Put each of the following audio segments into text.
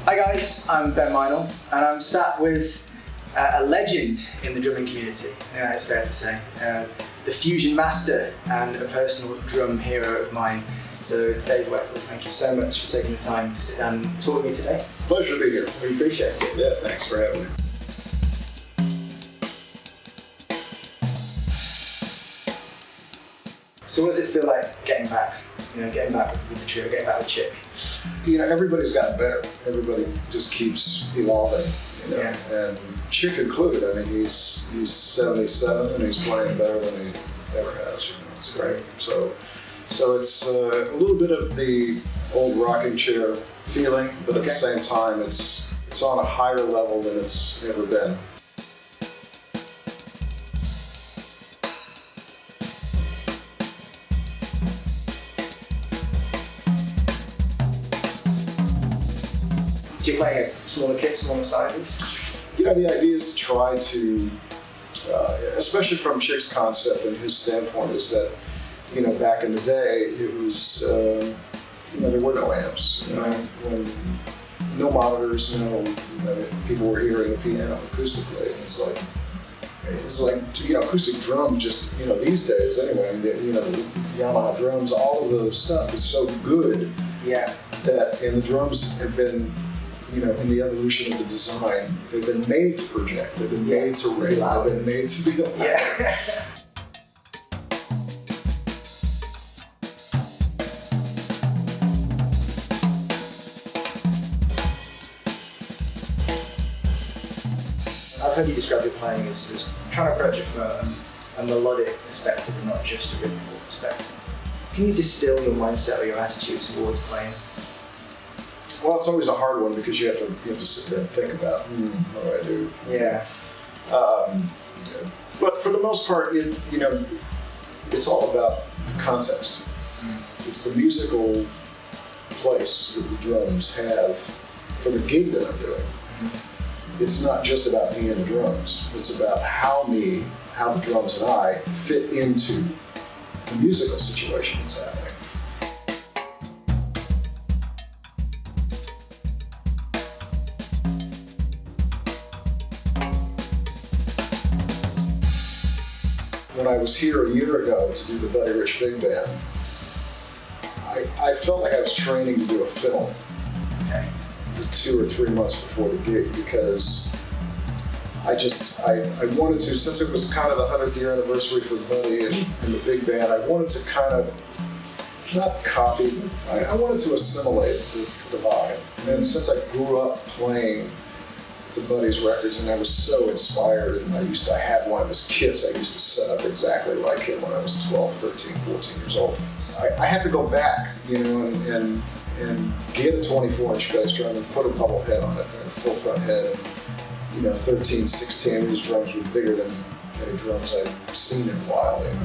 Hi guys, I'm Ben Minal, and I'm sat with a legend in the drumming community, it's fair to say. The fusion master and a personal drum hero of mine. So David Weckl, thank you so much for taking the time to sit down and talk with me today. Pleasure to be here. Really appreciate it. Yeah, thanks for having me. So what does it feel like getting back? Getting back with the trio, getting back with Chick? Everybody's gotten better. Everybody just keeps evolving. Yeah. And Chick included. I mean, he's 77 and he's playing better than he ever has. It's great. So it's a little bit of the old rocking chair feeling, but at the same time, it's on a higher level than it's ever been. So you're playing a smaller kit, smaller sizes? The idea is to try to, especially from Chick's concept and his standpoint, is that, back in the day, it was, there were no amps, when no monitors, people were hearing a piano acoustically. It's like acoustic drums just, these days anyway, the Yamaha drums, all of the stuff is so good. Yeah. And the drums have been, in the evolution of the design, they've been made to project, they've been made to rate, they've been made to be loud. Yeah. I've heard you describe your playing as trying to approach it from a melodic perspective and not just a rhythmical perspective. Can you distill your mindset or your attitude towards playing? Well, it's always a hard one because you have to sit there and think about what do I do. Yeah. But for the most part, it's all about context. It's the musical place that the drums have for the gig that I'm doing. It's not just about me and the drums. It's about how the drums and I fit into the musical situation that's happening. When I was here a year ago to do the Buddy Rich Big Band, I felt like I was training to do a film. Okay. 2 or 3 months before the gig, because I wanted to, since it was kind of the 100th year anniversary for Buddy and the big band, I wanted to kind of, not copy, but I wanted to assimilate the vibe. And since I grew up playing to Buddy's records and I was so inspired, and I had one of his kits I used to set up exactly like him when I was 12, 13, 14 years old. I had to go back, and get a 24-inch bass drum and put a double head on it, and a full front head. 13, 16 of these drums were bigger than any drums I'd seen in a while. And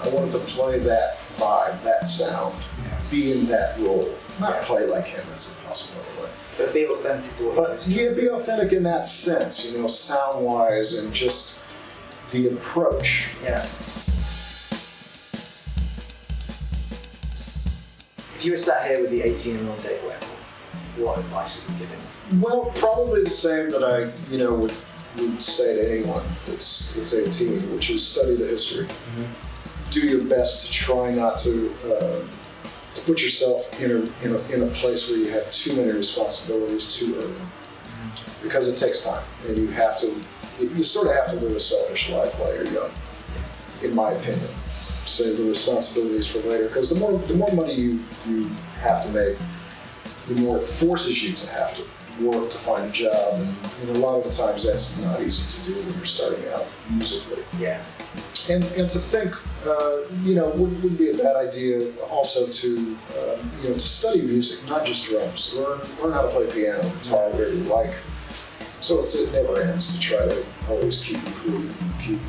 I wanted to play that vibe, that sound, be in that role. Not play like him, that's impossible anyway. But be authentic to what it is. Be authentic in that sense, sound-wise and just the approach. Yeah. If you were sat here with the 18-year-old David Weckl, what advice would you give him? Well, probably the same that I, would say to anyone that's 18, which is study the history. Do your best to try not to put yourself in a place where you have too many responsibilities too early, because it takes time, and you sort of have to live a selfish life while you're young, in my opinion. Save the responsibilities for later, because the more money you have to make, the more it forces you to have to work to find a job, and a lot of the times that's not easy to do when you're starting out musically. Yeah. And to think, wouldn't be a bad idea also to study music, not just drums. Learn how to play piano, guitar, whatever you like. So it never ends to try to always keep improving, keep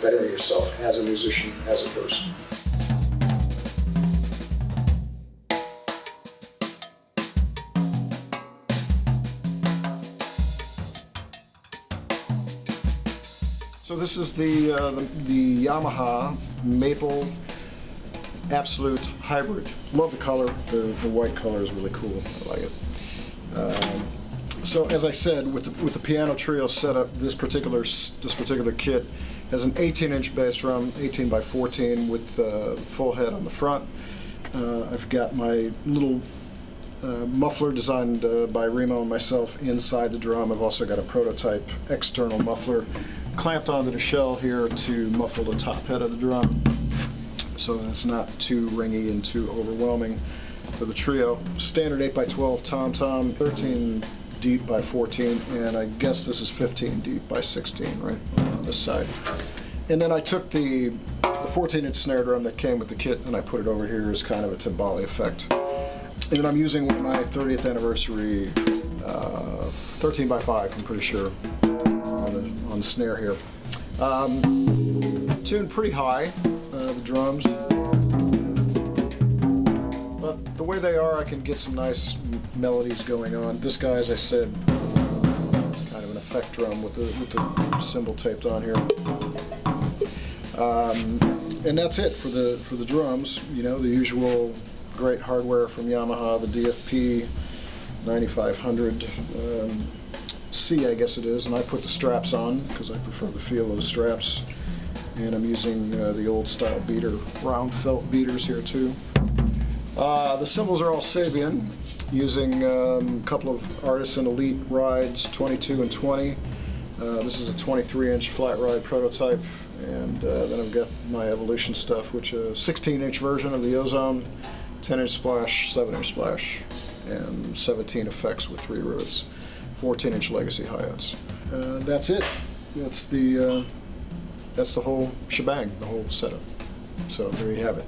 bettering yourself as a musician, as a person. So this is the Yamaha Maple Absolute Hybrid. Love the color. The white color is really cool. I like it. So as I said, with the piano trio setup, this particular kit has an 18-inch bass drum, 18 by 14 with full head on the front. I've got my little muffler designed by Remo and myself inside the drum. I've also got a prototype external muffler clamped onto the shell here to muffle the top head of the drum, so that it's not too ringy and too overwhelming for the trio. Standard 8x12 tom-tom, 13 deep by 14, and I guess this is 15 deep by 16, right, on this side. And then I took the 14-inch snare drum that came with the kit and I put it over here as kind of a timbale effect. And then I'm using one of my 30th anniversary 13 by 5, I'm pretty sure, on the snare here. Tuned pretty high, the drums. But the way they are, I can get some nice melodies going on. This guy, as I said, kind of an effect drum with the cymbal taped on here. And that's it for the drums. You know, the usual great hardware from Yamaha, the DFP 9500 C, I guess it is, and I put the straps on because I prefer the feel of the straps. And I'm using the old style beater, round felt beaters here too. The cymbals are all Sabian, using a couple of Artisan Elite rides, 22 and 20. This is a 23-inch flat ride prototype, and then I've got my Evolution stuff, which is a 16-inch version of the Ozone, 10-inch splash, 7-inch splash, and 17 effects with 3 rivets, 14-inch Legacy hi-hats. That's it. That's the whole shebang, the whole setup. So there you have it.